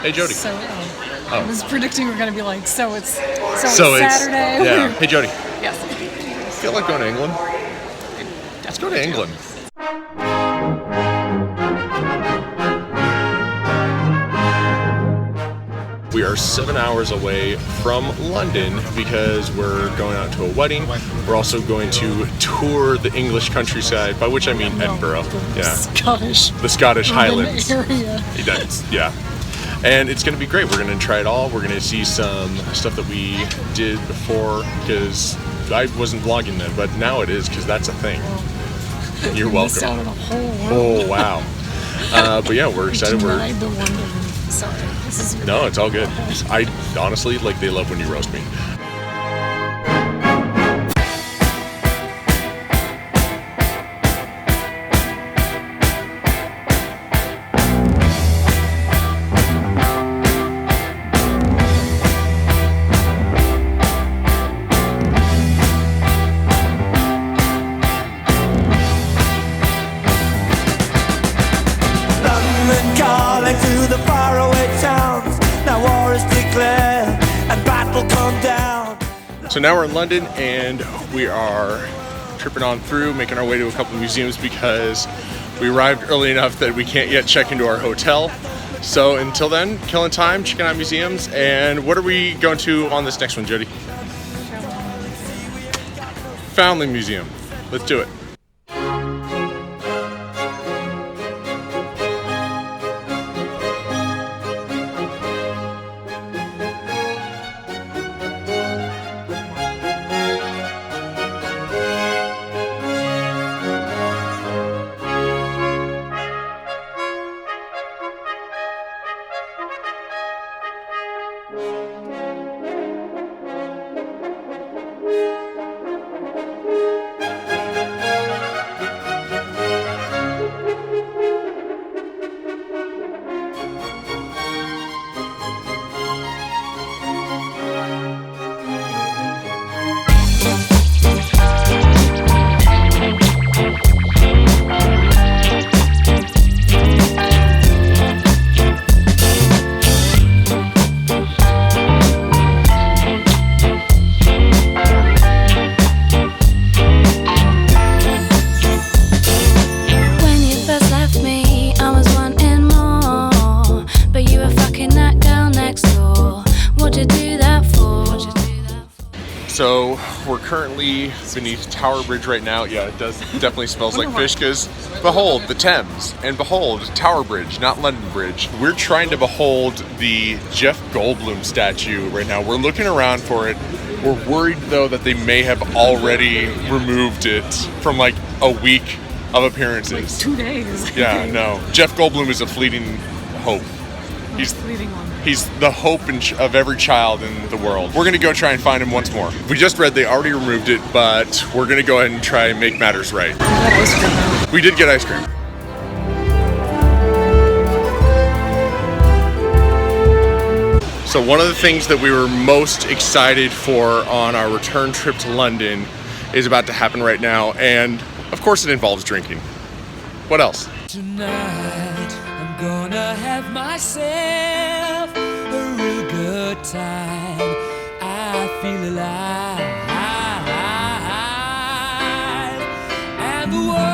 Hey, Jody. I was predicting we're gonna be like, so it's Saturday. Saturday. Yeah. Hey, Jody. Yes. Feel like going to England? Let's go to England. We are 7 hours away from London because we're going out to a wedding. We're also going to tour the English countryside, by which I mean Edinburgh. The Scottish Highlands area. Yeah. And it's going to be great. We're going to try it all. We're going to see some stuff that we did before, because I wasn't vlogging then, but now it is, because that's a thing. You're welcome. Missed out on a whole world. Oh, wow. But yeah, we're excited. Sorry. This is No, it's all good. I honestly, they love when you roast me. Through the faraway towns, now war is declared and battle come down. So now we're in London and we are tripping on through, making our way to a couple of museums because we arrived early enough that we can't yet check into our hotel. So until then, killing time, checking out museums. And what are we going to on this next one, Jody? Foundling Museum. Let's do it. So we're currently beneath Tower Bridge right now. Yeah, it definitely smells like fish, because behold the Thames, and behold Tower Bridge, not London Bridge. We're trying to behold the Jeff Goldblum statue right now. We're looking around for it. We're worried though that they may have already removed it from like a week of appearances. Like 2 days. Yeah, no. Jeff Goldblum is a fleeting hope. He's the hope of every child in the world. We're gonna go try and find him once more. We just read they already removed it, but we're gonna go ahead and try and make matters right. We did get ice cream. So one of the things that we were most excited for on our return trip to London is about to happen right now, and of course it involves drinking. What else? Tonight I'm gonna have myself a real good time. I feel alive, and the world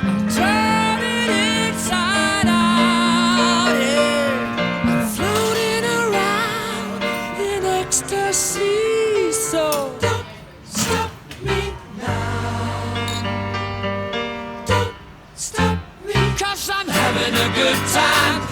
I'm turning inside out. Yeah. I'm floating around in ecstasy, so don't stop me now. Don't stop me, 'cause I'm having a good time.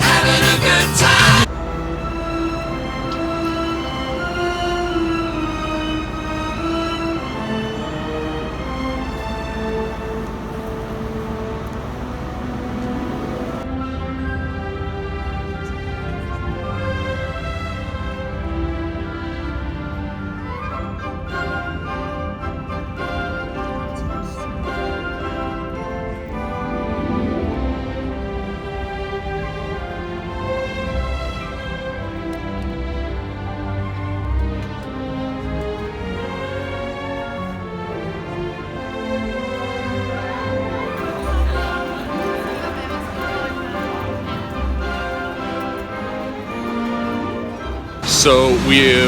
So we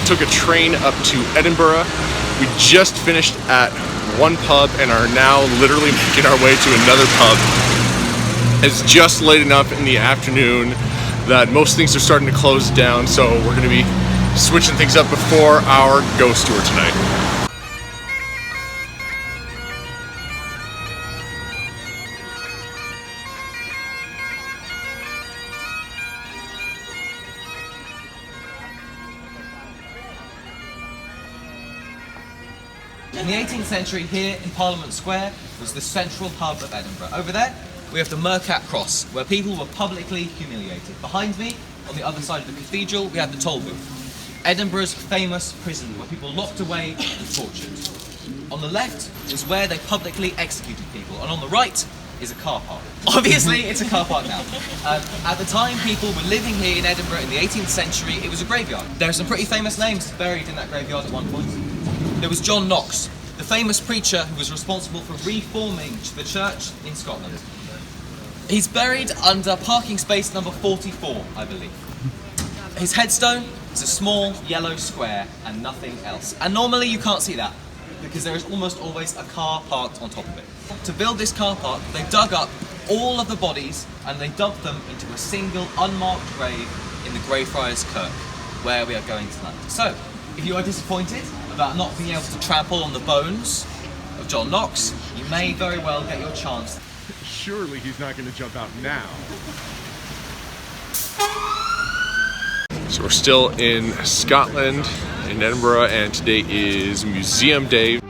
took a train up to Edinburgh. We just finished at one pub and are now literally making our way to another pub. It's just late enough in the afternoon that most things are starting to close down, so we're going to be switching things up before our ghost tour tonight. In the 18th century, here in Parliament Square was the central hub of Edinburgh. Over there, we have the Mercat Cross, where people were publicly humiliated. Behind me, on the other side of the cathedral, we have the toll booth. Edinburgh's famous prison, where people locked away and tortured. On the left is where they publicly executed people, and on the right is a car park. Obviously, it's a car park now. At the time people were living here in Edinburgh in the 18th century, it was a graveyard. There are some pretty famous names buried in that graveyard at one point. There was John Knox, the famous preacher who was responsible for reforming the church in Scotland. He's buried under parking space number 44, I believe. His headstone is a small yellow square and nothing else. And normally you can't see that because there is almost always a car parked on top of it. To build this car park, they dug up all of the bodies and they dumped them into a single unmarked grave in the Greyfriars Kirk, where we are going tonight. So, if you are disappointed about not being able to trample on the bones of John Knox, you may very well get your chance. Surely he's not going to jump out now. So we're still in Scotland, in Edinburgh, and today is Museum Day.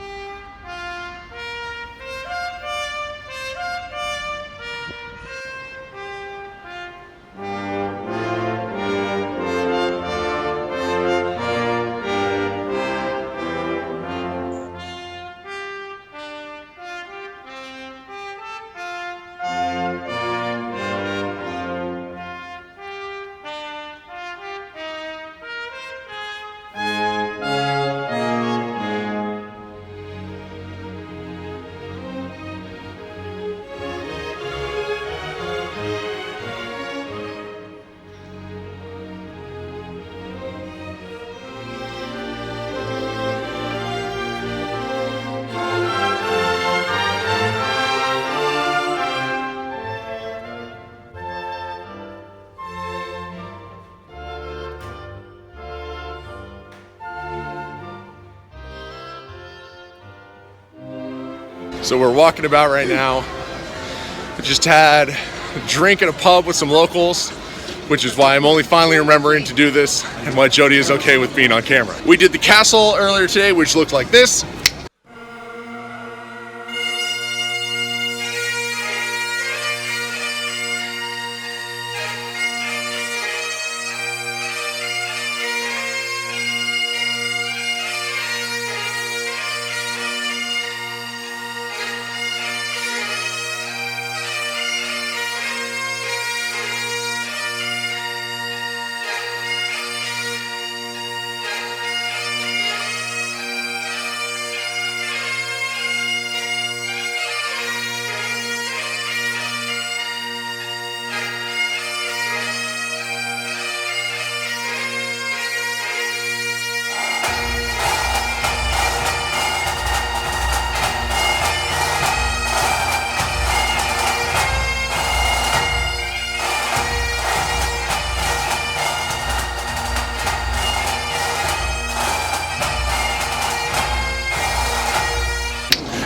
So we're walking about right now. We just had a drink at a pub with some locals, which is why I'm only finally remembering to do this and why Jody is okay with being on camera. We did the castle earlier today, which looked like this.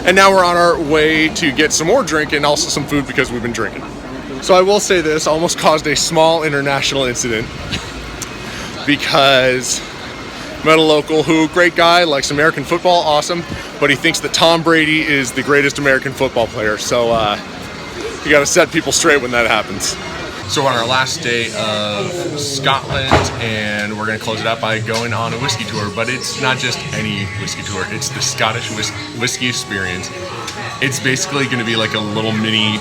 And now we're on our way to get some more drink and also some food because we've been drinking. So I will say this, almost caused a small international incident because I met a local who, great guy, likes American football, awesome, but he thinks that Tom Brady is the greatest American football player. So you gotta set people straight when that happens. So we're on our last day of Scotland, and we're going to close it out by going on a whiskey tour. But it's not just any whiskey tour, it's the Scottish whiskey experience. It's basically going to be like a little mini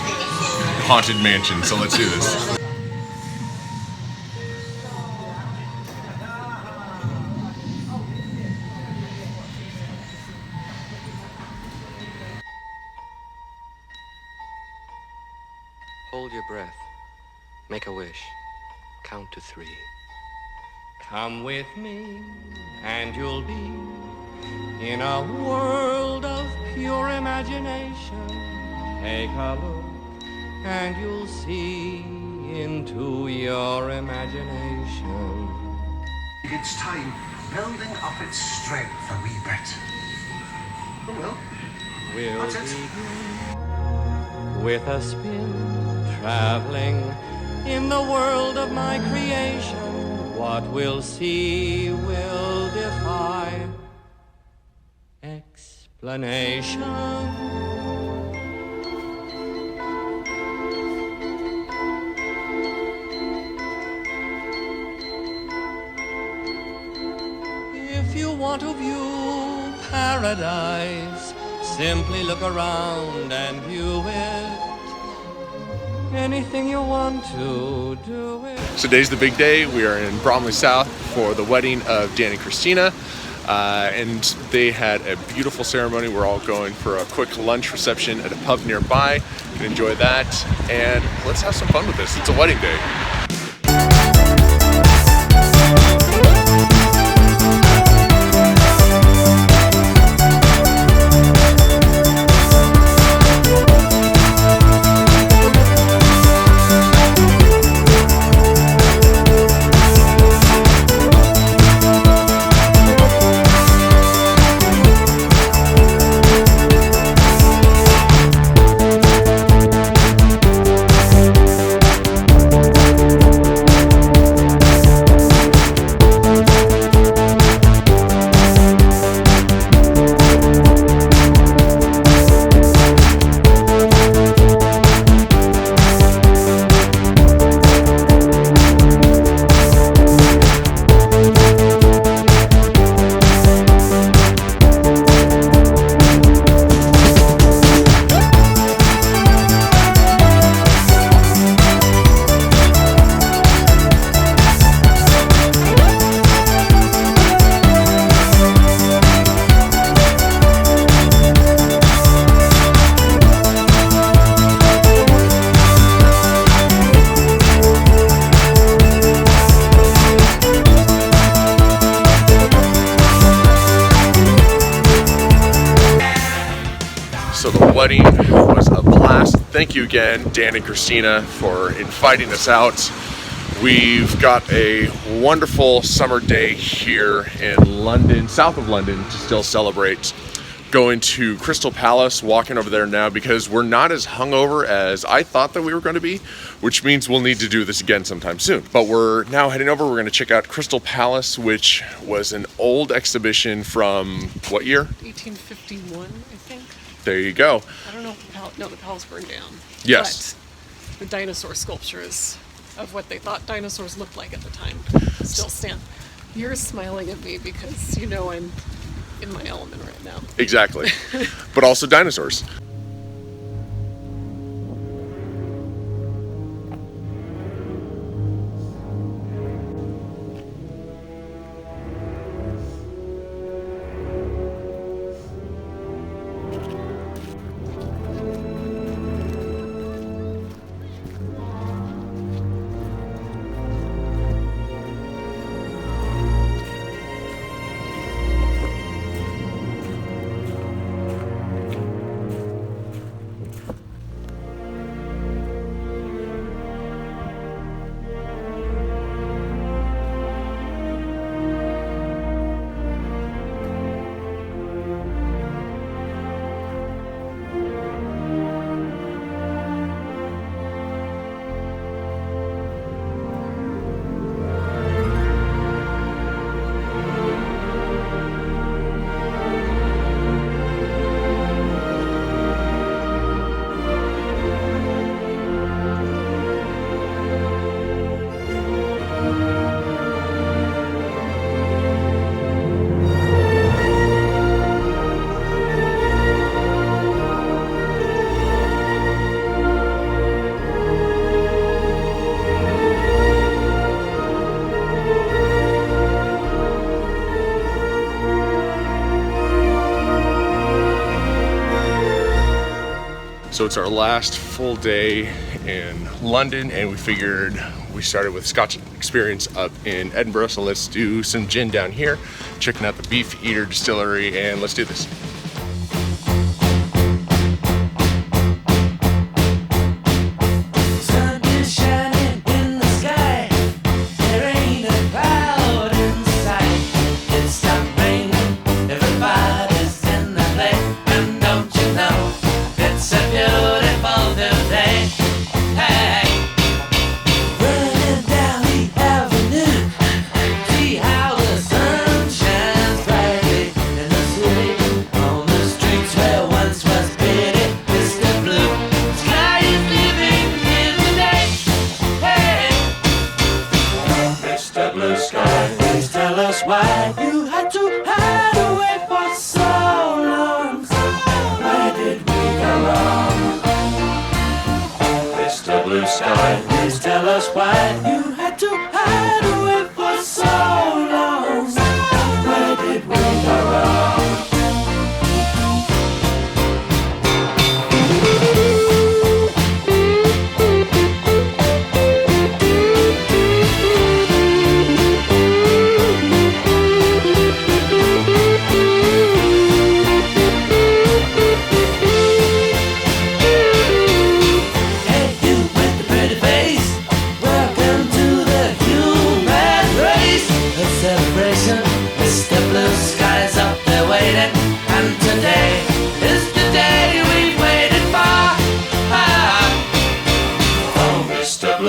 haunted mansion, so let's do this. Hold your breath. Make a wish. Count to 3. Come with me and you'll be in a world of pure imagination. Take a look and you'll see into your imagination. It's time building up its strength a wee bit. Well, We'll that's it. begin with a spin, traveling in the world of my creation. What we'll see will defy explanation. If you want to view paradise, simply look around and view it. Anything you want to do it. So today's the big day. We are in Bromley South for the wedding of Dan and Christina. And they had a beautiful ceremony. We're all going for a quick lunch reception at a pub nearby. You can enjoy that. And let's have some fun with this. It's a wedding day. So the wedding was a blast. Thank you again, Dan and Christina, for inviting us out. We've got a wonderful summer day here in London, south of London, to still celebrate. Going to Crystal Palace, walking over there now because we're not as hungover as I thought that we were going to be, which means we'll need to do this again sometime soon. But we're now heading over. We're going to check out Crystal Palace, which was an old exhibition from what year? 1851, I think. There you go. I don't know if the palace burned down. Yes. But the dinosaur sculptures of what they thought dinosaurs looked like at the time still stand. You're smiling at me because you know I'm in my element right now. Exactly. But also dinosaurs. So it's our last full day in London, and we figured We started with Scotch experience up in Edinburgh, so let's do some gin down here, checking out the Beef Eater Distillery, and let's do this. Why you had to hide away for so long? Where did we go wrong? Mr. Blue Sky, please tell us why you had to hide away for so long. Where did we go wrong?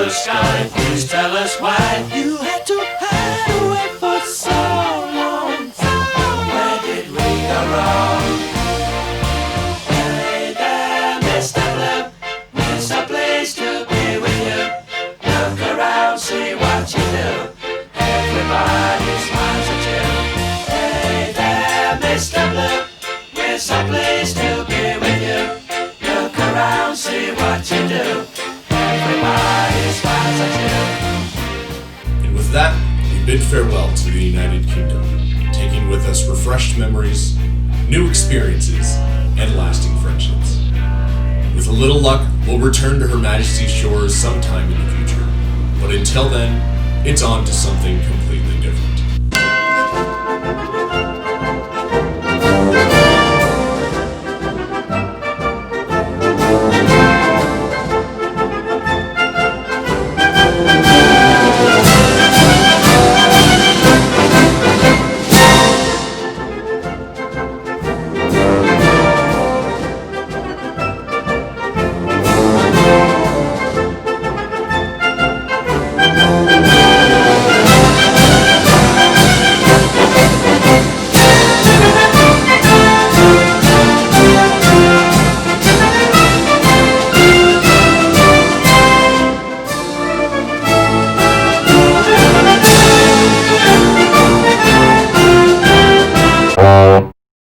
Sky, please tell us why you had to hide away for so long. Where did we go wrong? Hey there, Mr. Blue, it's a place to be with you. Look around, see what you do. Everybody smiles at you. Hey there, Mr. Blue, it's a place to be with you. Look around, see what you do. Everybody smiles at you. And with that, we bid farewell to the United Kingdom, taking with us refreshed memories, new experiences, and lasting friendships. With a little luck, we'll return to Her Majesty's shores sometime in the future. But until then, it's on to something completely different.